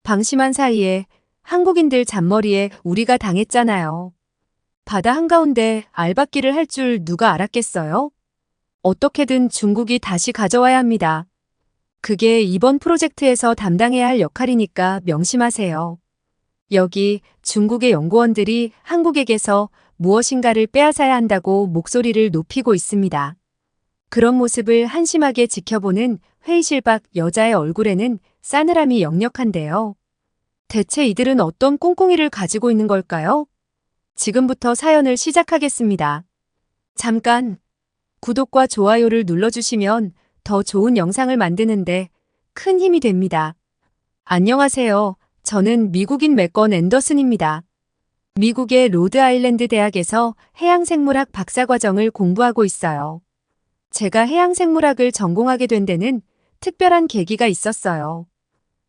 방심한 사이에 한국인들 잔머리에 우리가 당했잖아요. 바다 한가운데 알박기를 할 줄 누가 알았겠어요? 어떻게든 중국이 다시 가져와야 합니다. 그게 이번 프로젝트에서 담당해야 할 역할이니까 명심하세요. 여기 중국의 연구원들이 한국에게서 무엇인가를 빼앗아야 한다고 목소리를 높이고 있습니다. 그런 모습을 한심하게 지켜보는 회의실 밖 여자의 얼굴에는 싸늘함이 역력한데요. 대체 이들은 어떤 꿍꿍이를 가지고 있는 걸까요? 지금부터 사연을 시작하겠습니다. 잠깐 구독과 좋아요를 눌러주시면 더 좋은 영상을 만드는데 큰 힘이 됩니다. 안녕하세요. 저는 미국인 맥건 앤더슨입니다. 미국의 로드아일랜드 대학에서 해양생물학 박사과정을 공부하고 있어요. 제가 해양생물학을 전공하게 된 데는 특별한 계기가 있었어요.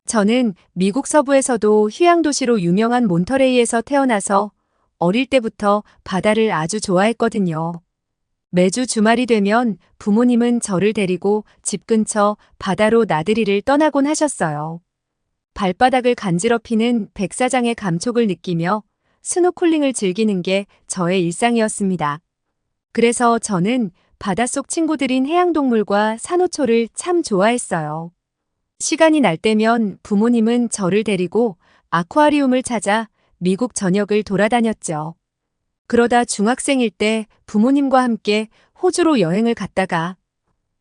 저는 미국 서부에서도 휴양도시로 유명한 몬터레이에서 태어나서 어릴 때부터 바다를 아주 좋아했거든요. 매주 주말이 되면 부모님은 저를 데리고 집 근처 바다로 나들이를 떠나곤 하셨어요. 발바닥을 간지럽히는 백사장의 감촉을 느끼며 스노클링을 즐기는 게 저의 일상이었습니다. 그래서 저는 바닷속 친구들인 해양동물과 산호초를 참 좋아했어요. 시간이 날 때면 부모님은 저를 데리고 아쿠아리움을 찾아 미국 전역을 돌아다녔죠. 그러다 중학생일 때 부모님과 함께 호주로 여행을 갔다가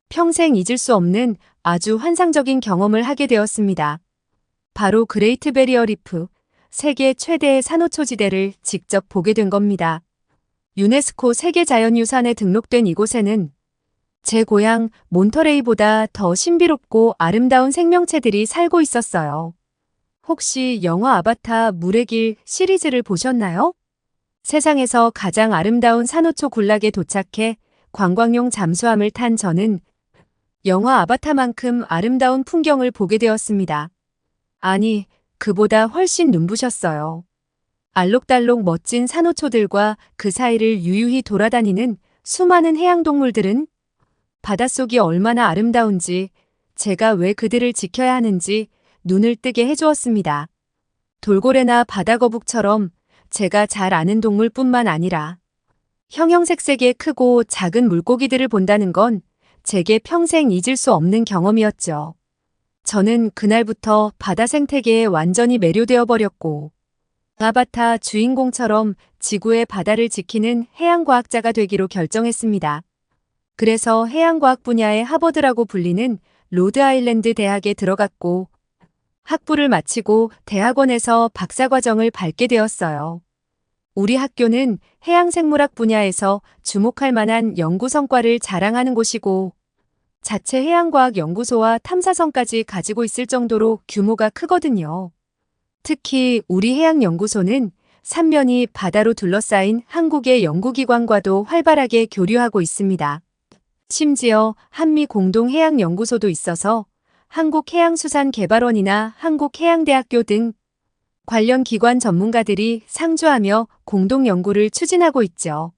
평생 잊을 수 없는 아주 환상적인 경험을 하게 되었습니다. 바로 그레이트 베리어 리프, 세계 최대의 산호초지대를 직접 보게 된 겁니다. 유네스코 세계자연유산에 등록된 이곳에는 제 고향 몬터레이보다 더 신비롭고 아름다운 생명체들이 살고 있었어요. 혹시 영화 아바타 물의 길 시리즈를 보셨나요? 세상에서 가장 아름다운 산호초 군락에 도착해 관광용 잠수함을 탄 저는 영화 아바타만큼 아름다운 풍경을 보게 되었습니다. 아니, 그보다 훨씬 눈부셨어요. 알록달록 멋진 산호초들과 그 사이를 유유히 돌아다니는 수많은 해양동물들은 바닷속이 얼마나 아름다운지, 제가 왜 그들을 지켜야 하는지 눈을 뜨게 해주었습니다. 돌고래나 바다거북처럼 제가 잘 아는 동물뿐만 아니라 형형색색의 크고 작은 물고기들을 본다는 건 제게 평생 잊을 수 없는 경험이었죠. 저는 그날부터 바다 생태계에 완전히 매료되어 버렸고 아바타 주인공처럼 지구의 바다를 지키는 해양과학자가 되기로 결정했습니다. 그래서 해양과학 분야의 하버드라고 불리는 로드아일랜드 대학에 들어갔고 학부를 마치고 대학원에서 박사과정을 밟게 되었어요. 우리 학교는 해양생물학 분야에서 주목할 만한 연구 성과를 자랑하는 곳이고 자체 해양과학연구소와 탐사선까지 가지고 있을 정도로 규모가 크거든요. 특히 우리 해양연구소는 삼면이 바다로 둘러싸인 한국의 연구기관과도 활발하게 교류하고 있습니다. 심지어 한미공동해양연구소도 있어서 한국해양수산개발원이나 한국해양대학교 등 관련 기관 전문가들이 상주하며 공동연구를 추진하고 있죠.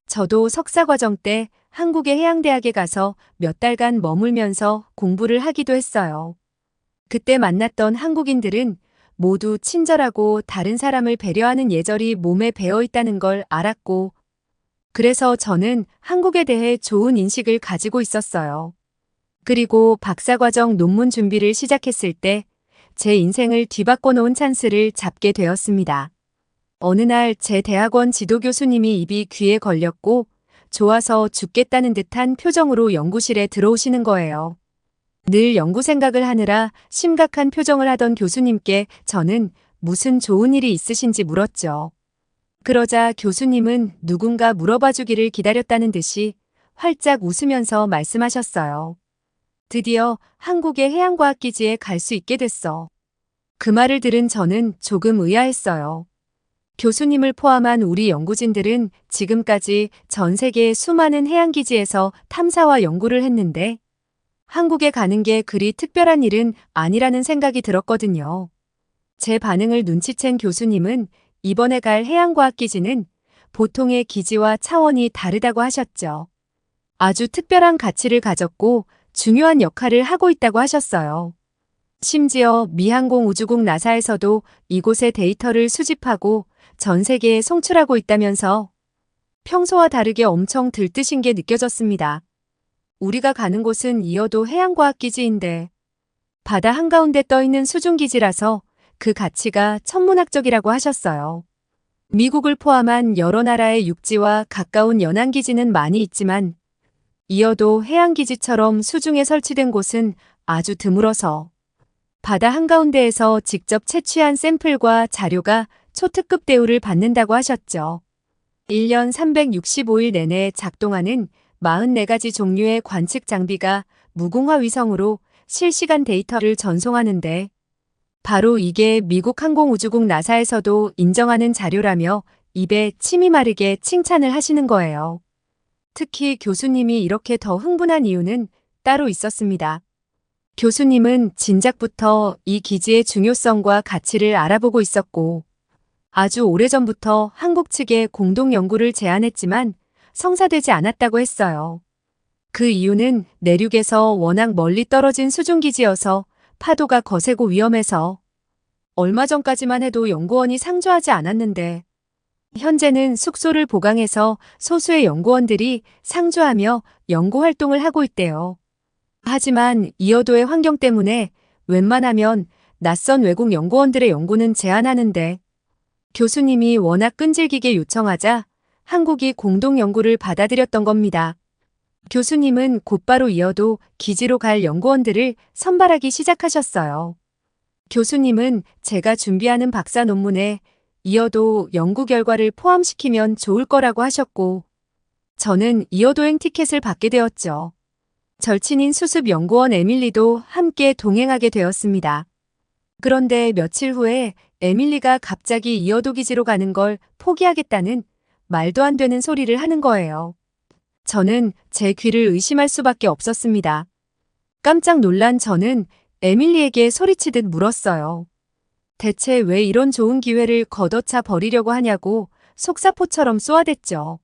저도 석사과정 때 한국의 해양대학에 가서 몇 달간 머물면서 공부를 하기도 했어요. 그때 만났던 한국인들은 모두 친절하고 다른 사람을 배려하는 예절이 몸에 배어 있다는 걸 알았고, 그래서 저는 한국에 대해 좋은 인식을 가지고 있었어요. 그리고 박사과정 논문 준비를 시작했을 때 제 인생을 뒤바꿔 놓은 찬스를 잡게 되었습니다. 어느 날 제 대학원 지도 교수님이 입이 귀에 걸렸고 좋아서 죽겠다는 듯한 표정으로 연구실에 들어오시는 거예요. 늘 연구 생각을 하느라 심각한 표정을 하던 교수님께 저는 무슨 좋은 일이 있으신지 물었죠. 그러자 교수님은 누군가 물어봐 주기를 기다렸다는 듯이 활짝 웃으면서 말씀하셨어요. 드디어 한국의 해양과학기지에 갈 수 있게 됐어. 그 말을 들은 저는 조금 의아했어요. 교수님을 포함한 우리 연구진들은 지금까지 전 세계의 수많은 해양기지에서 탐사와 연구를 했는데 한국에 가는 게 그리 특별한 일은 아니라는 생각이 들었거든요. 제 반응을 눈치챈 교수님은 이번에 갈 해양과학기지는 보통의 기지와 차원이 다르다고 하셨죠. 아주 특별한 가치를 가졌고 중요한 역할을 하고 있다고 하셨어요. 심지어 미항공우주국 나사에서도 이곳의 데이터를 수집하고 전 세계에 송출하고 있다면서 평소와 다르게 엄청 들뜨신 게 느껴졌습니다. 우리가 가는 곳은 이어도 해양과학기지인데 바다 한가운데 떠있는 수중기지라서 그 가치가 천문학적이라고 하셨어요. 미국을 포함한 여러 나라의 육지와 가까운 연안기지는 많이 있지만 이어도 해양기지처럼 수중에 설치된 곳은 아주 드물어서 바다 한가운데에서 직접 채취한 샘플과 자료가 초특급 대우를 받는다고 하셨죠. 1년 365일 내내 작동하는 44가지 종류의 관측 장비가 무궁화 위성으로 실시간 데이터를 전송하는데 바로 이게 미국 항공우주국 나사에서도 인정하는 자료라며 입에 침이 마르게 칭찬을 하시는 거예요. 특히 교수님이 이렇게 더 흥분한 이유는 따로 있었습니다. 교수님은 진작부터 이 기지의 중요성과 가치를 알아보고 있었고 아주 오래전부터 한국 측에 공동 연구를 제안했지만 성사되지 않았다고 했어요. 그 이유는 내륙에서 워낙 멀리 떨어진 수중기지여서 파도가 거세고 위험해서 얼마 전까지만 해도 연구원이 상주하지 않았는데 현재는 숙소를 보강해서 소수의 연구원들이 상주하며 연구활동을 하고 있대요. 하지만 이어도의 환경 때문에 웬만하면 낯선 외국 연구원들의 연구는 제한하는데 교수님이 워낙 끈질기게 요청하자 한국이 공동 연구를 받아들였던 겁니다. 교수님은 곧바로 이어도 기지로 갈 연구원들을 선발하기 시작하셨어요. 교수님은 제가 준비하는 박사 논문에 이어도 연구 결과를 포함시키면 좋을 거라고 하셨고 저는 이어도행 티켓을 받게 되었죠. 절친인 수습 연구원 에밀리도 함께 동행하게 되었습니다. 그런데 며칠 후에 에밀리가 갑자기 이어도 기지로 가는 걸 포기하겠다는 말도 안 되는 소리를 하는 거예요. 저는 제 귀를 의심할 수밖에 없었습니다. 깜짝 놀란 저는 에밀리에게 소리치듯 물었어요. 대체 왜 이런 좋은 기회를 걷어차 버리려고 하냐고 속사포처럼 쏘아댔죠.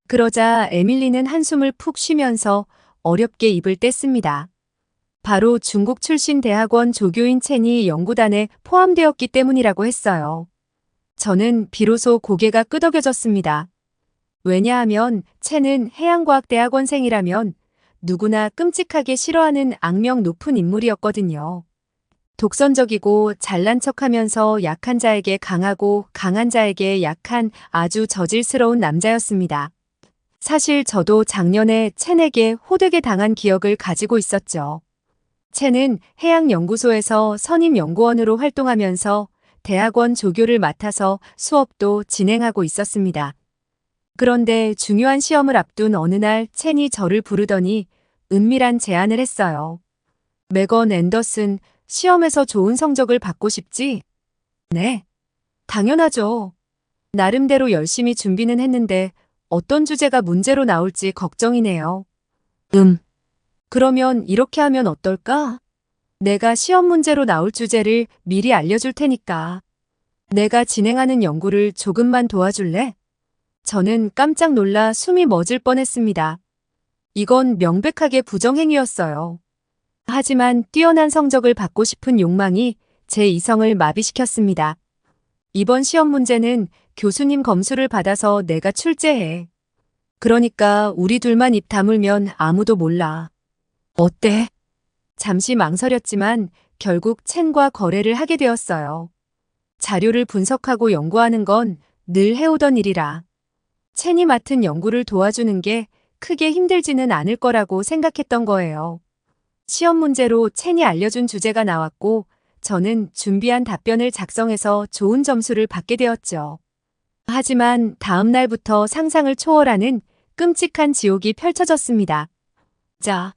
그러자 에밀리는 한숨을 푹 쉬면서 어렵게 입을 뗐습니다. 바로 중국 출신 대학원 조교인 첸이 연구단에 포함되었기 때문이라고 했어요. 저는 비로소 고개가 끄덕여졌습니다. 왜냐하면 첸은 해양과학대학원생이라면 누구나 끔찍하게 싫어하는 악명 높은 인물이었거든요. 독선적이고 잘난 척하면서 약한 자에게 강하고 강한 자에게 약한 아주 저질스러운 남자였습니다. 사실 저도 작년에 첸에게 호되게 당한 기억을 가지고 있었죠. 첸은 해양연구소에서 선임연구원으로 활동하면서 대학원 조교를 맡아서 수업도 진행하고 있었습니다. 그런데 중요한 시험을 앞둔 어느 날 첸이 저를 부르더니 은밀한 제안을 했어요. 메건 앤더슨, 시험에서 좋은 성적을 받고 싶지? 네, 당연하죠. 나름대로 열심히 준비는 했는데 어떤 주제가 문제로 나올지 걱정이네요. 그러면 이렇게 하면 어떨까? 내가 시험 문제로 나올 주제를 미리 알려줄 테니까. 내가 진행하는 연구를 조금만 도와줄래? 저는 깜짝 놀라 숨이 멎을 뻔했습니다. 이건 명백하게 부정행위였어요. 하지만 뛰어난 성적을 받고 싶은 욕망이 제 이성을 마비시켰습니다. 이번 시험 문제는 교수님 검수를 받아서 내가 출제해. 그러니까 우리 둘만 입 다물면 아무도 몰라. 어때? 잠시 망설였지만 결국 첸과 거래를 하게 되었어요. 자료를 분석하고 연구하는 건 늘 해오던 일이라. 첸이 맡은 연구를 도와주는 게 크게 힘들지는 않을 거라고 생각했던 거예요. 시험 문제로 첸이 알려준 주제가 나왔고 저는 준비한 답변을 작성해서 좋은 점수를 받게 되었죠. 하지만 다음 날부터 상상을 초월하는 끔찍한 지옥이 펼쳐졌습니다. 자,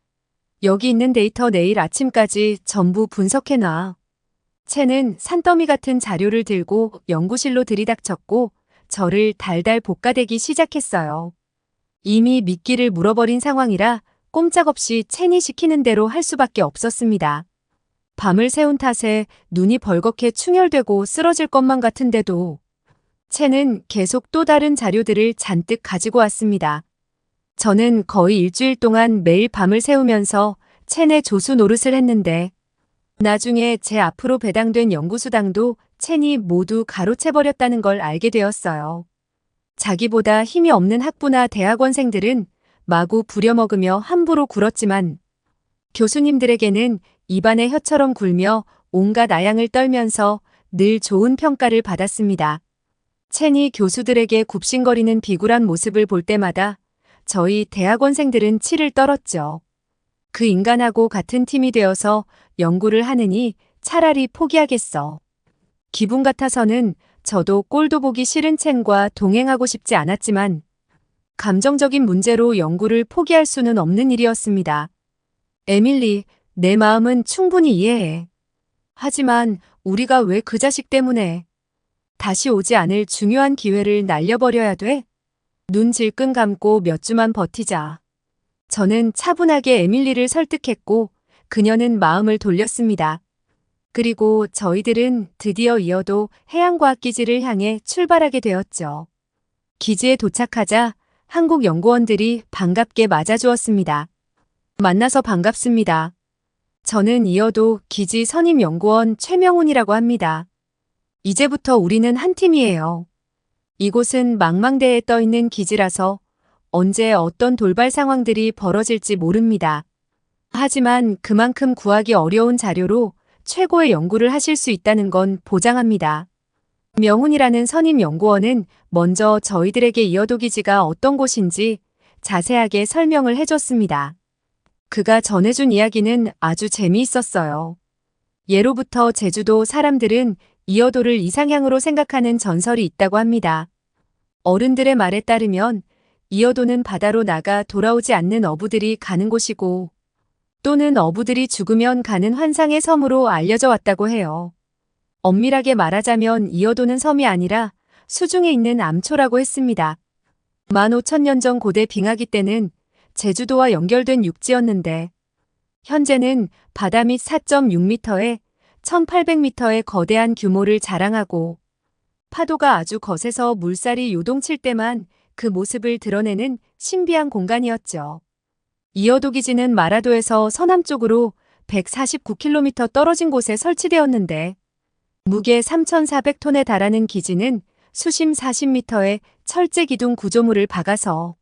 여기 있는 데이터 내일 아침까지 전부 분석해놔. 첸은 산더미 같은 자료를 들고 연구실로 들이닥쳤고 저를 달달 볶아대기 시작했어요. 이미 미끼를 물어버린 상황이라 꼼짝없이 첸이 시키는 대로 할 수밖에 없었습니다. 밤을 새운 탓에 눈이 벌겋게 충혈되고 쓰러질 것만 같은데도 첸은 계속 또 다른 자료들을 잔뜩 가지고 왔습니다. 저는 거의 일주일 동안 매일 밤을 새우면서 첸의 조수 노릇을 했는데 나중에 제 앞으로 배당된 연구수당도 첸이 모두 가로채버렸다는 걸 알게 되었어요. 자기보다 힘이 없는 학부나 대학원생들은 마구 부려먹으며 함부로 굴었지만 교수님들에게는 입안의 혀처럼 굴며 온갖 아양을 떨면서 늘 좋은 평가를 받았습니다. 첸이 교수들에게 굽신거리는 비굴한 모습을 볼 때마다 저희 대학원생들은 치를 떨었죠. 그 인간하고 같은 팀이 되어서 연구를 하느니 차라리 포기하겠어. 기분 같아서는 저도 꼴도 보기 싫은 첸과 동행하고 싶지 않았지만 감정적인 문제로 연구를 포기할 수는 없는 일이었습니다. 에밀리, 내 마음은 충분히 이해해. 하지만 우리가 왜 그 자식 때문에 다시 오지 않을 중요한 기회를 날려버려야 돼? 눈 질끈 감고 몇 주만 버티자. 저는 차분하게 에밀리를 설득했고 그녀는 마음을 돌렸습니다. 그리고 저희들은 드디어 이어도 해양과학기지를 향해 출발하게 되었죠. 기지에 도착하자 한국 연구원들이 반갑게 맞아주었습니다. 만나서 반갑습니다. 저는 이어도 기지 선임연구원 최명훈이라고 합니다. 이제부터 우리는 한 팀이에요. 이곳은 망망대해에 떠있는 기지라서 언제 어떤 돌발 상황들이 벌어질지 모릅니다. 하지만 그만큼 구하기 어려운 자료로 최고의 연구를 하실 수 있다는 건 보장합니다. 명훈이라는 선임 연구원은 먼저 저희들에게 이어도 기지가 어떤 곳인지 자세하게 설명을 해줬습니다. 그가 전해준 이야기는 아주 재미있었어요. 예로부터 제주도 사람들은 이어도를 이상향으로 생각하는 전설이 있다고 합니다. 어른들의 말에 따르면 이어도는 바다로 나가 돌아오지 않는 어부들이 가는 곳이고 또는 어부들이 죽으면 가는 환상의 섬으로 알려져 왔다고 해요. 엄밀하게 말하자면 이어도는 섬이 아니라 수중에 있는 암초라고 했습니다. 15,000년 전 고대 빙하기 때는 제주도와 연결된 육지였는데 현재는 바다 밑 4.6m에 1800m의 거대한 규모를 자랑하고 파도가 아주 거세서 물살이 요동칠 때만 그 모습을 드러내는 신비한 공간이었죠. 이어도 기지는 마라도에서 서남쪽으로 149km 떨어진 곳에 설치되었는데 무게 3,400톤에 달하는 기지는 수심 40m의 철제 기둥 구조물을 박아서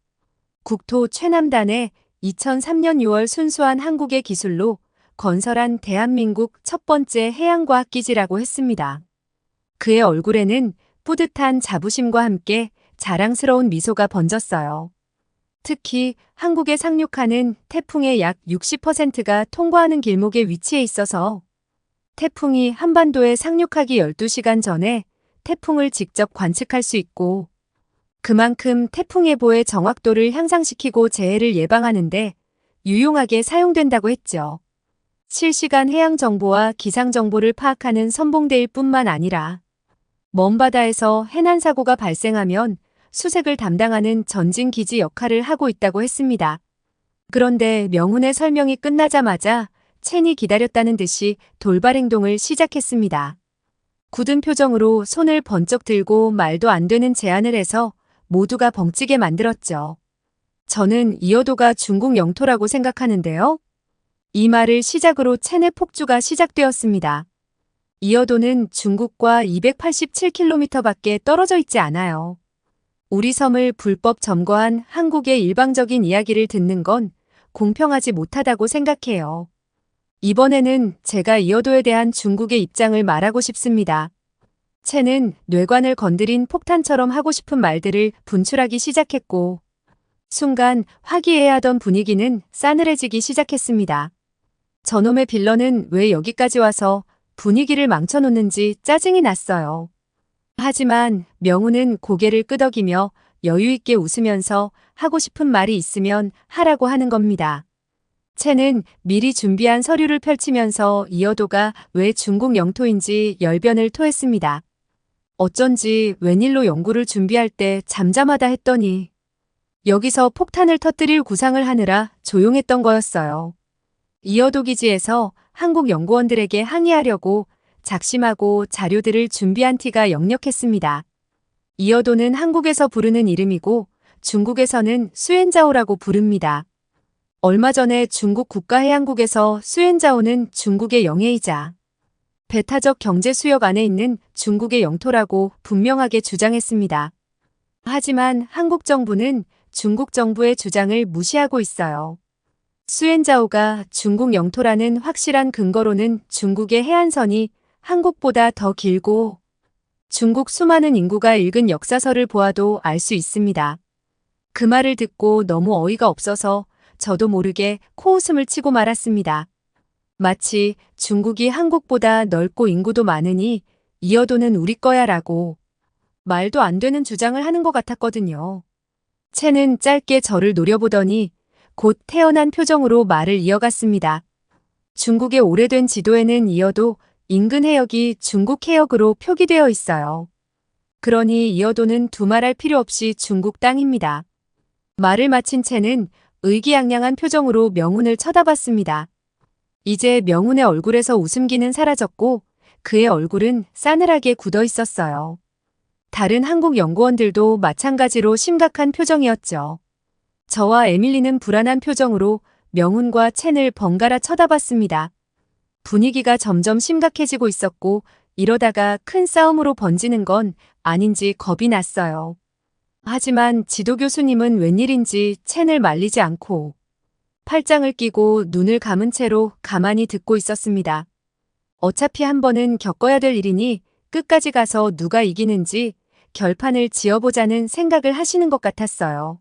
국토 최남단에 2003년 6월 순수한 한국의 기술로 건설한 대한민국 첫 번째 해양과학기지라고 했습니다. 그의 얼굴에는 뿌듯한 자부심과 함께 자랑스러운 미소가 번졌어요. 특히 한국에 상륙하는 태풍의 약 60%가 통과하는 길목에 위치해 있어서 태풍이 한반도에 상륙하기 12시간 전에 태풍을 직접 관측할 수 있고 그만큼 태풍 예보의 정확도를 향상시키고 재해를 예방하는데 유용하게 사용된다고 했죠. 실시간 해양 정보와 기상 정보를 파악하는 선봉대일 뿐만 아니라 먼 바다에서 해난 사고가 발생하면 수색을 담당하는 전진 기지 역할을 하고 있다고 했습니다. 그런데 명훈의 설명이 끝나자마자 첸이 기다렸다는 듯이 돌발 행동을 시작했습니다. 굳은 표정으로 손을 번쩍 들고 말도 안 되는 제안을 해서 모두가 벙찌게 만들었죠. 저는 이어도가 중국 영토라고 생각하는데요. 이 말을 시작으로 첸의 폭주가 시작되었습니다. 이어도는 중국과 287km밖에 떨어져 있지 않아요. 우리 섬을 불법 점거한 한국의 일방적인 이야기를 듣는 건 공평하지 못하다고 생각해요. 이번에는 제가 이어도에 대한 중국의 입장을 말하고 싶습니다. 첸은 뇌관을 건드린 폭탄처럼 하고 싶은 말들을 분출하기 시작했고 순간 화기애애하던 분위기는 싸늘해지기 시작했습니다. 저놈의 빌런은 왜 여기까지 와서 분위기를 망쳐놓는지 짜증이 났어요. 하지만 명훈은 고개를 끄덕이며 여유있게 웃으면서 하고 싶은 말이 있으면 하라고 하는 겁니다. 첸은 미리 준비한 서류를 펼치면서 이어도가 왜 중국 영토인지 열변을 토했습니다. 어쩐지 웬일로 연구를 준비할 때 잠잠하다 했더니 여기서 폭탄을 터뜨릴 구상을 하느라 조용했던 거였어요. 이어도 기지에서 한국 연구원들에게 항의하려고 작심하고 자료들을 준비한 티가 역력했습니다. 이어도는 한국에서 부르는 이름이고 중국에서는 수엔자오라고 부릅니다. 얼마 전에 중국 국가해양국에서 수엔자오는 중국의 영해이자 배타적 경제 수역 안에 있는 중국의 영토라고 분명하게 주장했습니다. 하지만 한국 정부는 중국 정부의 주장을 무시하고 있어요. 수엔자오가 중국 영토라는 확실한 근거로는 중국의 해안선이 한국보다 더 길고 중국 수많은 인구가 읽은 역사서를 보아도 알 수 있습니다. 그 말을 듣고 너무 어이가 없어서 저도 모르게 코웃음을 치고 말았습니다. 마치 중국이 한국보다 넓고 인구도 많으니 이어도는 우리 거야 라고 말도 안 되는 주장을 하는 것 같았거든요. 채는 짧게 저를 노려보더니 곧 태연한 표정으로 말을 이어갔습니다. 중국의 오래된 지도에는 이어도 인근 해역이 중국 해역으로 표기되어 있어요. 그러니 이어도는 두말할 필요 없이 중국 땅입니다. 말을 마친 채는 의기양양한 표정으로 명훈을 쳐다봤습니다. 이제 명훈의 얼굴에서 웃음기는 사라졌고 그의 얼굴은 싸늘하게 굳어 있었어요. 다른 한국 연구원들도 마찬가지로 심각한 표정이었죠. 저와 에밀리는 불안한 표정으로 명훈과 첸을 번갈아 쳐다봤습니다. 분위기가 점점 심각해지고 있었고 이러다가 큰 싸움으로 번지는 건 아닌지 겁이 났어요. 하지만 지도 교수님은 웬일인지 첸을 말리지 않고 팔짱을 끼고 눈을 감은 채로 가만히 듣고 있었습니다. 어차피 한 번은 겪어야 될 일이니 끝까지 가서 누가 이기는지 결판을 지어보자는 생각을 하시는 것 같았어요.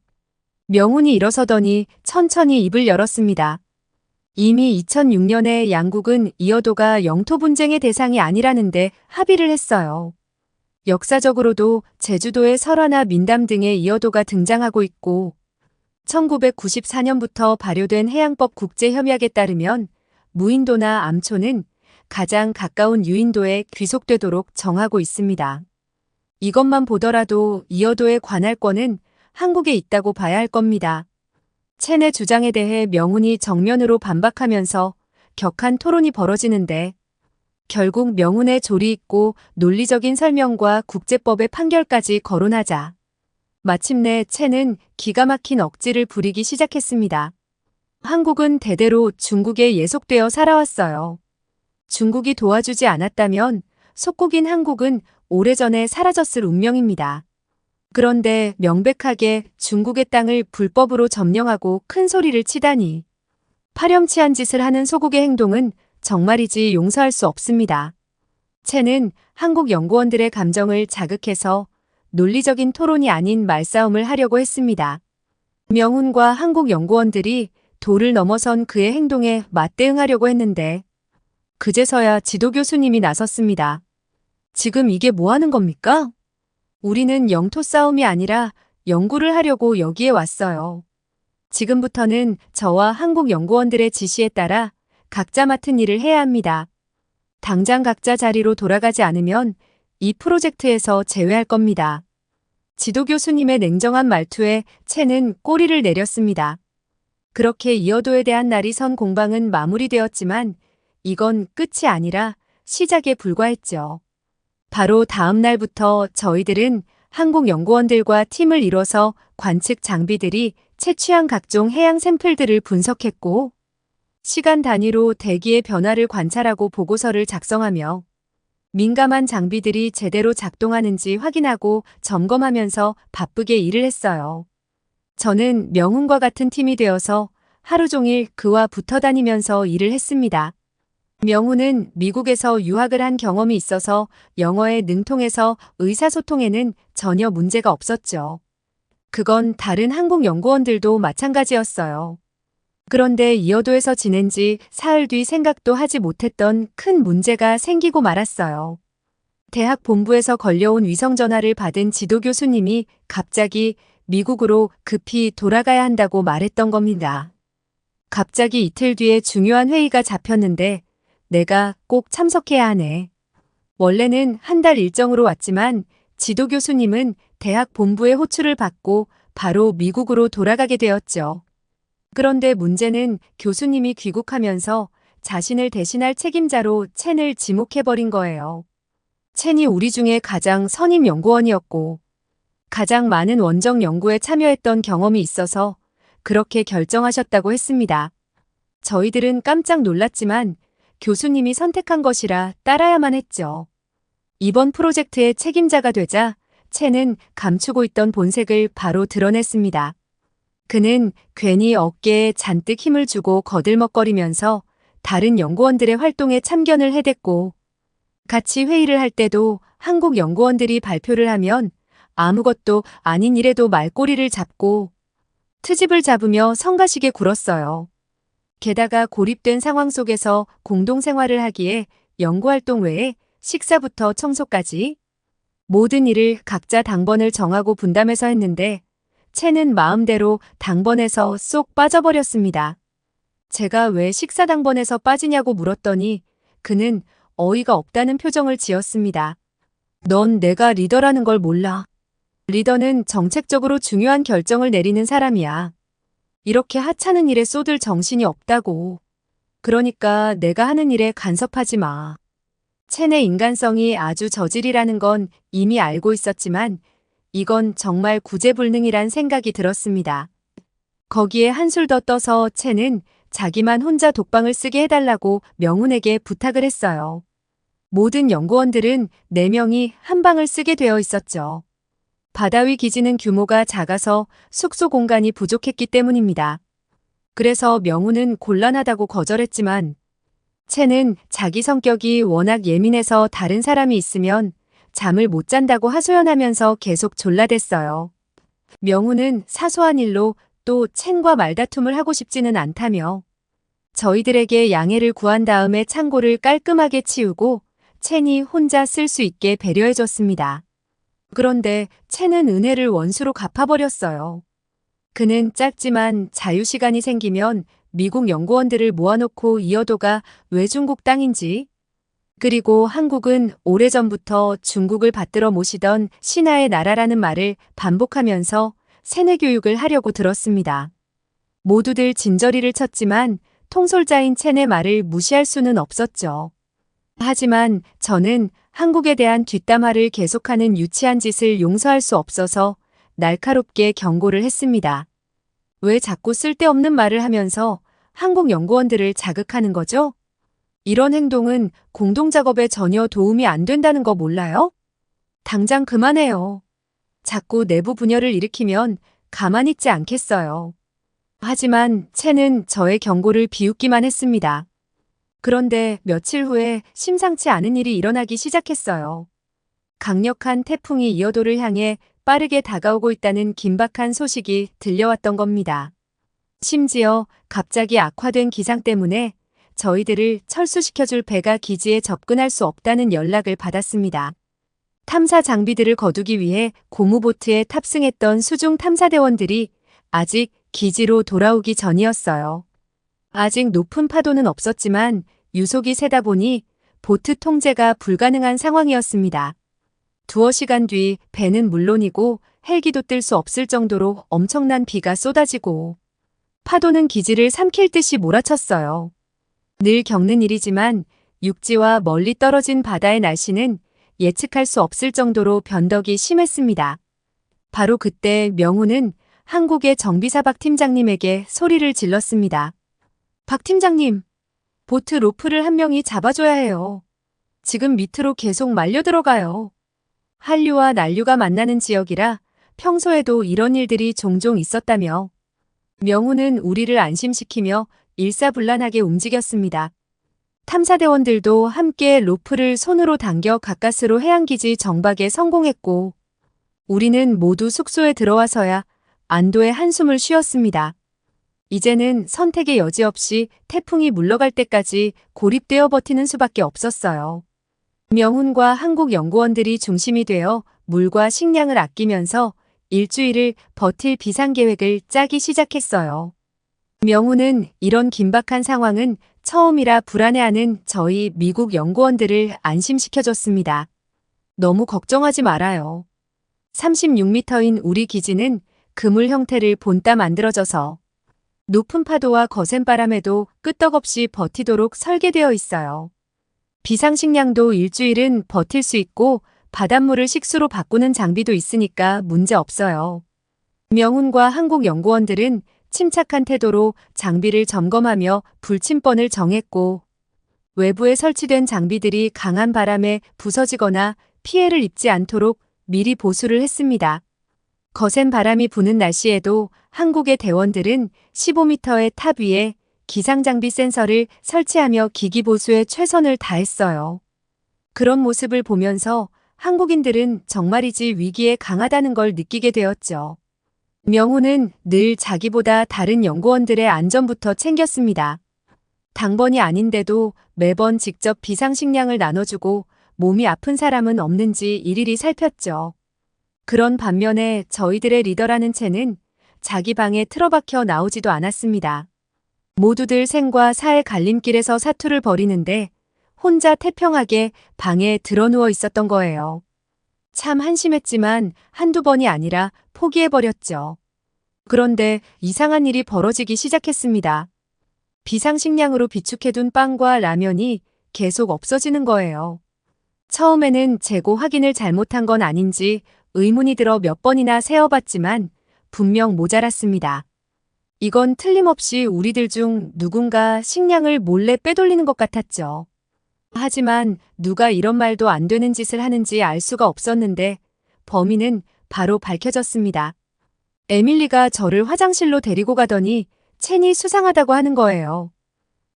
명훈이 일어서더니 천천히 입을 열었습니다. 이미 2006년에 양국은 이어도가 영토 분쟁의 대상이 아니라는데 합의를 했어요. 역사적으로도 제주도의 설화나 민담 등의 이어도가 등장하고 있고 1994년부터 발효된 해양법 국제협약에 따르면 무인도나 암초는 가장 가까운 유인도에 귀속되도록 정하고 있습니다. 이것만 보더라도 이어도의 관할권은 한국에 있다고 봐야 할 겁니다. 첸의 주장에 대해 명훈이 정면으로 반박하면서 격한 토론이 벌어지는데 결국 명훈의 조리 있고 논리적인 설명과 국제법의 판결까지 거론하자 마침내 첸은 기가 막힌 억지를 부리기 시작했습니다. 한국은 대대로 중국에 예속되어 살아왔어요. 중국이 도와주지 않았다면 속국인 한국은 오래전에 사라졌을 운명입니다. 그런데 명백하게 중국의 땅을 불법으로 점령하고 큰 소리를 치다니 파렴치한 짓을 하는 소국의 행동은 정말이지 용서할 수 없습니다. 첸은 한국 연구원들의 감정을 자극해서 논리적인 토론이 아닌 말싸움을 하려고 했습니다. 명훈과 한국 연구원들이 도를 넘어선 그의 행동에 맞대응하려고 했는데 그제서야 지도 교수님이 나섰습니다. 지금 이게 뭐 하는 겁니까? 우리는 영토 싸움이 아니라 연구를 하려고 여기에 왔어요. 지금부터는 저와 한국 연구원들의 지시에 따라 각자 맡은 일을 해야 합니다. 당장 각자 자리로 돌아가지 않으면 이 프로젝트에서 제외할 겁니다. 지도 교수님의 냉정한 말투에 첸은 꼬리를 내렸습니다. 그렇게 이어도에 대한 날이 선 공방은 마무리되었지만 이건 끝이 아니라 시작에 불과했죠. 바로 다음 날부터 저희들은 한국 연구원들과 팀을 이뤄서 관측 장비들이 채취한 각종 해양 샘플들을 분석했고 시간 단위로 대기의 변화를 관찰하고 보고서를 작성하며 민감한 장비들이 제대로 작동하는지 확인하고 점검하면서 바쁘게 일을 했어요. 저는 명훈과 같은 팀이 되어서 하루 종일 그와 붙어 다니면서 일을 했습니다. 명훈은 미국에서 유학을 한 경험이 있어서 영어에 능통해서 의사소통에는 전혀 문제가 없었죠. 그건 다른 한국 연구원들도 마찬가지였어요. 그런데 이어도에서 지낸 지 사흘 뒤 생각도 하지 못했던 큰 문제가 생기고 말았어요. 대학 본부에서 걸려온 위성전화를 받은 지도 교수님이 갑자기 미국으로 급히 돌아가야 한다고 말했던 겁니다. 갑자기 이틀 뒤에 중요한 회의가 잡혔는데 내가 꼭 참석해야 하네. 원래는 한 달 일정으로 왔지만 지도 교수님은 대학 본부의 호출을 받고 바로 미국으로 돌아가게 되었죠. 그런데 문제는 교수님이 귀국하면서 자신을 대신할 책임자로 첸을 지목해버린 거예요. 첸이 우리 중에 가장 선임 연구원이었고 가장 많은 원정 연구에 참여했던 경험이 있어서 그렇게 결정하셨다고 했습니다. 저희들은 깜짝 놀랐지만 교수님이 선택한 것이라 따라야만 했죠. 이번 프로젝트의 책임자가 되자 채는 감추고 있던 본색을 바로 드러냈습니다. 그는 괜히 어깨에 잔뜩 힘을 주고 거들먹거리면서 다른 연구원들의 활동에 참견을 해댔고, 같이 회의를 할 때도 한국 연구원들이 발표를 하면 아무것도 아닌 일에도 말꼬리를 잡고 트집을 잡으며 성가시게 굴었어요. 게다가 고립된 상황 속에서 공동생활을 하기에 연구활동 외에 식사부터 청소까지 모든 일을 각자 당번을 정하고 분담해서 했는데 채는 마음대로 당번에서 쏙 빠져버렸습니다. 제가 왜 식사 당번에서 빠지냐고 물었더니 그는 어이가 없다는 표정을 지었습니다. 넌 내가 리더라는 걸 몰라. 리더는 정책적으로 중요한 결정을 내리는 사람이야. 이렇게 하찮은 일에 쏟을 정신이 없다고. 그러니까 내가 하는 일에 간섭하지 마. 첸의 인간성이 아주 저질이라는 건 이미 알고 있었지만 이건 정말 구제불능이란 생각이 들었습니다. 거기에 한술 더 떠서 첸은 자기만 혼자 독방을 쓰게 해달라고 명훈에게 부탁을 했어요. 모든 연구원들은 4명이 한 방을 쓰게 되어 있었죠. 바다위 기지는 규모가 작아서 숙소 공간이 부족했기 때문입니다. 그래서 명훈은 곤란하다고 거절했지만 채는 자기 성격이 워낙 예민해서 다른 사람이 있으면 잠을 못 잔다고 하소연하면서 계속 졸라댔어요. 명훈은 사소한 일로 또 첸과 말다툼을 하고 싶지는 않다며 저희들에게 양해를 구한 다음에 창고를 깔끔하게 치우고 첸이 혼자 쓸 수 있게 배려해줬습니다. 그런데 첸은 은혜를 원수로 갚아버렸어요. 그는 짧지만 자유시간이 생기면 미국 연구원들을 모아놓고 이어도가 왜 중국 땅인지, 그리고 한국은 오래전부터 중국을 받들어 모시던 신하의 나라라는 말을 반복하면서 세뇌 교육을 하려고 들었습니다. 모두들 진저리를 쳤지만 통솔자인 첸의 말을 무시할 수는 없었죠. 하지만 저는 한국에 대한 뒷담화를 계속하는 유치한 짓을 용서할 수 없어서 날카롭게 경고를 했습니다. 왜 자꾸 쓸데없는 말을 하면서 한국 연구원들을 자극하는 거죠? 이런 행동은 공동작업에 전혀 도움이 안 된다는 거 몰라요? 당장 그만해요. 자꾸 내부 분열을 일으키면 가만히 있지 않겠어요. 하지만 첸은 저의 경고를 비웃기만 했습니다. 그런데 며칠 후에 심상치 않은 일이 일어나기 시작했어요. 강력한 태풍이 이어도를 향해 빠르게 다가오고 있다는 긴박한 소식이 들려왔던 겁니다. 심지어 갑자기 악화된 기상 때문에 저희들을 철수시켜줄 배가 기지에 접근할 수 없다는 연락을 받았습니다. 탐사 장비들을 거두기 위해 고무보트에 탑승했던 수중 탐사대원들이 아직 기지로 돌아오기 전이었어요. 아직 높은 파도는 없었지만 유속이 세다 보니 보트 통제가 불가능한 상황이었습니다. 두어 시간 뒤 배는 물론이고 헬기도 뜰 수 없을 정도로 엄청난 비가 쏟아지고 파도는 기지를 삼킬 듯이 몰아쳤어요. 늘 겪는 일이지만 육지와 멀리 떨어진 바다의 날씨는 예측할 수 없을 정도로 변덕이 심했습니다. 바로 그때 명훈은 한국의 정비사 박 팀장님에게 소리를 질렀습니다. 박 팀장님, 보트 로프를 한 명이 잡아줘야 해요. 지금 밑으로 계속 말려 들어가요. 한류와 난류가 만나는 지역이라 평소에도 이런 일들이 종종 있었다며 명훈은 우리를 안심시키며 일사불란하게 움직였습니다. 탐사대원들도 함께 로프를 손으로 당겨 가까스로 해양기지 정박에 성공했고 우리는 모두 숙소에 들어와서야 안도의 한숨을 쉬었습니다. 이제는 선택의 여지 없이 태풍이 물러갈 때까지 고립되어 버티는 수밖에 없었어요. 명훈과 한국 연구원들이 중심이 되어 물과 식량을 아끼면서 일주일을 버틸 비상계획을 짜기 시작했어요. 명훈은 이런 긴박한 상황은 처음이라 불안해하는 저희 미국 연구원들을 안심시켜줬습니다. 너무 걱정하지 말아요. 36m인 우리 기지는 그물 형태를 본따 만들어져서 높은 파도와 거센 바람에도 끄떡없이 버티도록 설계되어 있어요. 비상식량도 일주일은 버틸 수 있고 바닷물을 식수로 바꾸는 장비도 있으니까 문제 없어요. 명훈과 한국 연구원들은 침착한 태도로 장비를 점검하며 불침번을 정했고, 외부에 설치된 장비들이 강한 바람에 부서지거나 피해를 입지 않도록 미리 보수를 했습니다. 거센 바람이 부는 날씨에도 한국의 대원들은 15m의 탑 위에 기상장비 센서를 설치하며 기기 보수에 최선을 다했어요. 그런 모습을 보면서 한국인들은 정말이지 위기에 강하다는 걸 느끼게 되었죠. 명훈은 늘 자기보다 다른 연구원들의 안전부터 챙겼습니다. 당번이 아닌데도 매번 직접 비상식량을 나눠주고 몸이 아픈 사람은 없는지 일일이 살폈죠. 그런 반면에 저희들의 리더라는 채는 자기 방에 틀어박혀 나오지도 않았습니다. 모두들 생과 사의 갈림길에서 사투를 벌이는데 혼자 태평하게 방에 드러누워 있었던 거예요. 참 한심했지만 한두 번이 아니라 포기해버렸죠. 그런데 이상한 일이 벌어지기 시작했습니다. 비상식량으로 비축해둔 빵과 라면이 계속 없어지는 거예요. 처음에는 재고 확인을 잘못한 건 아닌지 의문이 들어 몇 번이나 세어봤지만 분명 모자랐습니다. 이건 틀림없이 우리들 중 누군가 식량을 몰래 빼돌리는 것 같았죠. 하지만 누가 이런 말도 안 되는 짓을 하는지 알 수가 없었는데 범인은 바로 밝혀졌습니다. 에밀리가 저를 화장실로 데리고 가더니 첸이 수상하다고 하는 거예요.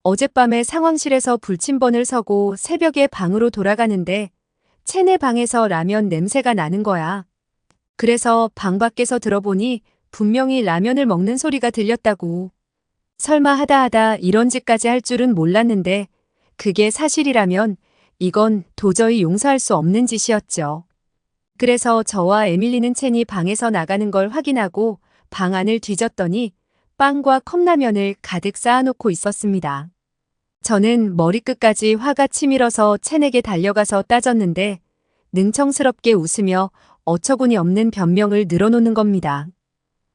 어젯밤에 상황실에서 불침번을 서고 새벽에 방으로 돌아가는데 첸의 방에서 라면 냄새가 나는 거야. 그래서 방 밖에서 들어보니 분명히 라면을 먹는 소리가 들렸다고. 설마 하다 이런 짓까지 할 줄은 몰랐는데 그게 사실이라면 이건 도저히 용서할 수 없는 짓이었죠. 그래서 저와 에밀리는 첸이 방에서 나가는 걸 확인하고 방 안을 뒤졌더니 빵과 컵라면을 가득 쌓아놓고 있었습니다. 저는 머리끝까지 화가 치밀어서 첸에게 달려가서 따졌는데 능청스럽게 웃으며 어처구니 없는 변명을 늘어놓는 겁니다.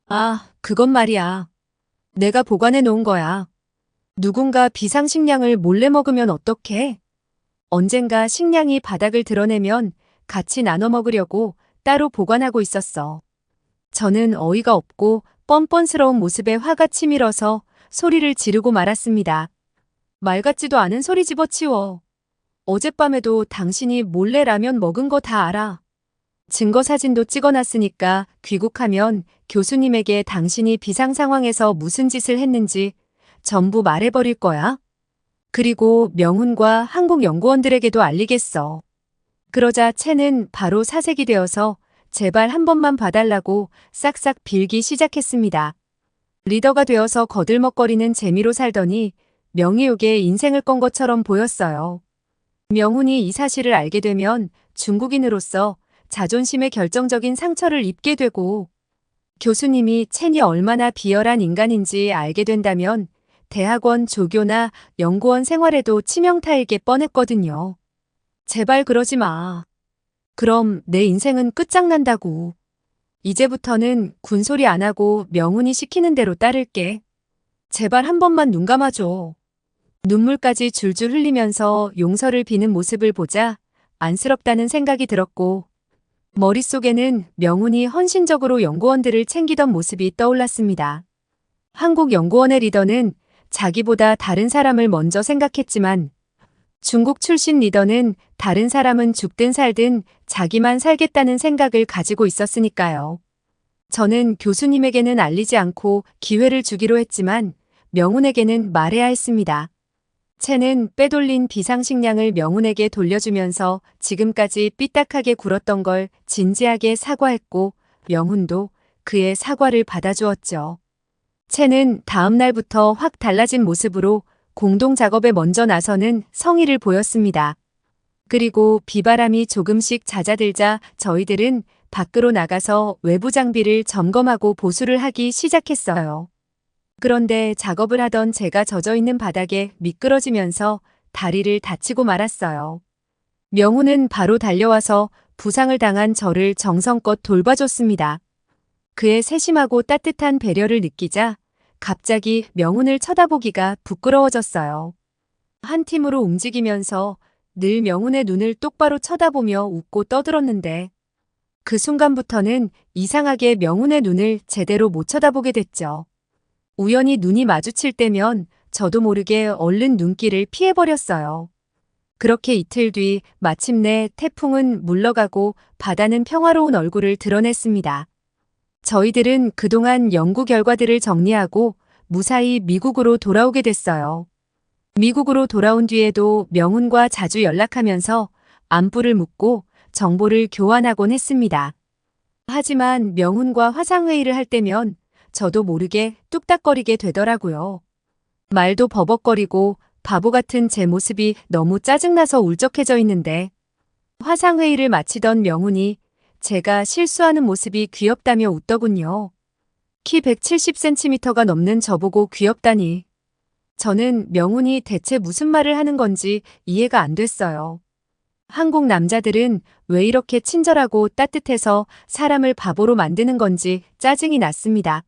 아, 그건 말이야. 내가 보관해 놓은 거야. 누군가 비상식량을 몰래 먹으면 어떡해? 언젠가 식량이 바닥을 드러내면 같이 나눠 먹으려고 따로 보관하고 있었어. 저는 어이가 없고 뻔뻔스러운 모습에 화가 치밀어서 소리를 지르고 말았습니다. 말 같지도 않은 소리 집어치워. 어젯밤에도 당신이 몰래 라면 먹은 거 다 알아. 증거 사진도 찍어놨으니까 귀국하면 교수님에게 당신이 비상 상황에서 무슨 짓을 했는지 전부 말해버릴 거야. 그리고 명훈과 한국 연구원들에게도 알리겠어. 그러자 첸은 바로 사색이 되어서 제발 한 번만 봐달라고 싹싹 빌기 시작했습니다. 리더가 되어서 거들먹거리는 재미로 살더니 명예욕에 인생을 건 것처럼 보였어요. 명훈이 이 사실을 알게 되면 중국인으로서 자존심에 결정적인 상처를 입게 되고 교수님이 첸이 얼마나 비열한 인간인지 알게 된다면 대학원 조교나 연구원 생활에도 치명타이게 뻔했거든요. 제발 그러지 마. 그럼 내 인생은 끝장난다고. 이제부터는 군소리 안 하고 명훈이 시키는 대로 따를게. 제발 한 번만 눈 감아줘. 눈물까지 줄줄 흘리면서 용서를 비는 모습을 보자 안쓰럽다는 생각이 들었고 머릿속에는 명훈이 헌신적으로 연구원들을 챙기던 모습이 떠올랐습니다. 한국 연구원의 리더는 자기보다 다른 사람을 먼저 생각했지만 중국 출신 리더는 다른 사람은 죽든 살든 자기만 살겠다는 생각을 가지고 있었으니까요. 저는 교수님에게는 알리지 않고 기회를 주기로 했지만 명훈에게는 말해야 했습니다. 첸은 빼돌린 비상식량을 명훈에게 돌려주면서 지금까지 삐딱하게 굴었던 걸 진지하게 사과했고 명훈도 그의 사과를 받아주었죠. 첸은 다음 날부터 확 달라진 모습으로 공동 작업에 먼저 나서는 성의를 보였습니다. 그리고 비바람이 조금씩 잦아들자 저희들은 밖으로 나가서 외부 장비를 점검하고 보수를 하기 시작했어요. 그런데 작업을 하던 제가 젖어있는 바닥에 미끄러지면서 다리를 다치고 말았어요. 명훈은 바로 달려와서 부상을 당한 저를 정성껏 돌봐줬습니다. 그의 세심하고 따뜻한 배려를 느끼자 갑자기 명훈을 쳐다보기가 부끄러워졌어요. 한 팀으로 움직이면서 늘 명훈의 눈을 똑바로 쳐다보며 웃고 떠들었는데 그 순간부터는 이상하게 명훈의 눈을 제대로 못 쳐다보게 됐죠. 우연히 눈이 마주칠 때면 저도 모르게 얼른 눈길을 피해버렸어요. 그렇게 이틀 뒤 마침내 태풍은 물러가고 바다는 평화로운 얼굴을 드러냈습니다. 저희들은 그동안 연구 결과들을 정리하고 무사히 미국으로 돌아오게 됐어요. 미국으로 돌아온 뒤에도 명훈과 자주 연락하면서 안부를 묻고 정보를 교환하곤 했습니다. 하지만 명훈과 화상회의를 할 때면 저도 모르게 뚝딱거리게 되더라고요. 말도 버벅거리고 바보 같은 제 모습이 너무 짜증나서 울적해져 있는데 화상회의를 마치던 명훈이 제가 실수하는 모습이 귀엽다며 웃더군요. 키 170cm가 넘는 저보고 귀엽다니. 저는 명훈이 대체 무슨 말을 하는 건지 이해가 안 됐어요. 한국 남자들은 왜 이렇게 친절하고 따뜻해서 사람을 바보로 만드는 건지 짜증이 났습니다.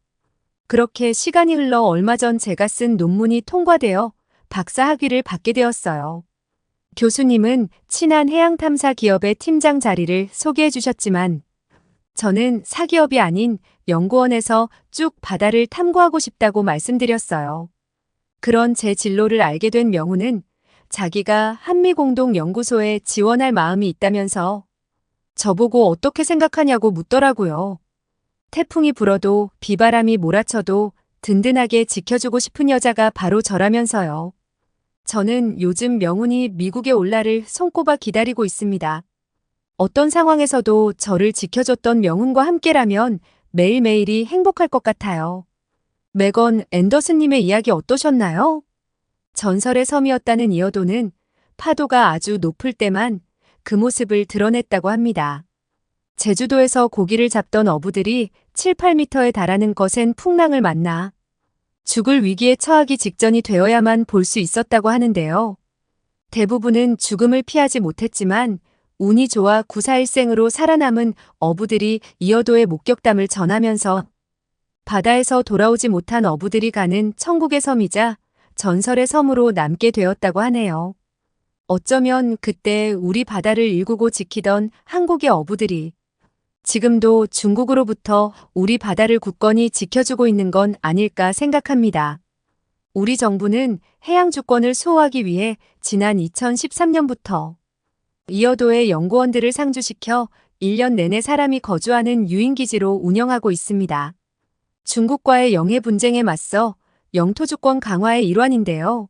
그렇게 시간이 흘러 얼마 전 제가 쓴 논문이 통과되어 박사 학위를 받게 되었어요. 교수님은 친한 해양탐사 기업의 팀장 자리를 소개해 주셨지만 저는 사기업이 아닌 연구원에서 쭉 바다를 탐구하고 싶다고 말씀드렸어요. 그런 제 진로를 알게 된 명훈은 자기가 한미공동연구소에 지원할 마음이 있다면서 저보고 어떻게 생각하냐고 묻더라고요. 태풍이 불어도 비바람이 몰아쳐도 든든하게 지켜주고 싶은 여자가 바로 저라면서요. 저는 요즘 명훈이 미국에 올 날을 손꼽아 기다리고 있습니다. 어떤 상황에서도 저를 지켜줬던 명훈과 함께라면 매일매일이 행복할 것 같아요. 매건 앤더슨님의 이야기 어떠셨나요? 전설의 섬이었다는 이어도는 파도가 아주 높을 때만 그 모습을 드러냈다고 합니다. 제주도에서 고기를 잡던 어부들이 7, 8m에 달하는 거센 풍랑을 만나 죽을 위기에 처하기 직전이 되어야만 볼 수 있었다고 하는데요. 대부분은 죽음을 피하지 못했지만 운이 좋아 구사일생으로 살아남은 어부들이 이어도의 목격담을 전하면서 바다에서 돌아오지 못한 어부들이 가는 천국의 섬이자 전설의 섬으로 남게 되었다고 하네요. 어쩌면 그때 우리 바다를 일구고 지키던 한국의 어부들이 지금도 중국으로부터 우리 바다를 굳건히 지켜주고 있는 건 아닐까 생각합니다. 우리 정부는 해양 주권을 수호하기 위해 지난 2013년부터 이어도의 연구원들을 상주시켜 1년 내내 사람이 거주하는 유인기지로 운영하고 있습니다. 중국과의 영해 분쟁에 맞서 영토 주권 강화의 일환인데요.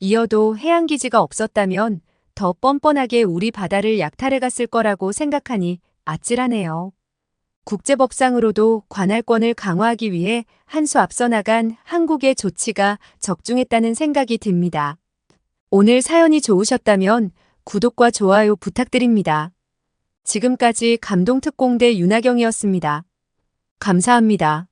이어도 해양기지가 없었다면 더 뻔뻔하게 우리 바다를 약탈해 갔을 거라고 생각하니 아찔하네요. 국제법상으로도 관할권을 강화하기 위해 한 수 앞서 나간 한국의 조치가 적중했다는 생각이 듭니다. 오늘 사연이 좋으셨다면 구독과 좋아요 부탁드립니다. 지금까지 감동특공대 윤하경이었습니다. 감사합니다.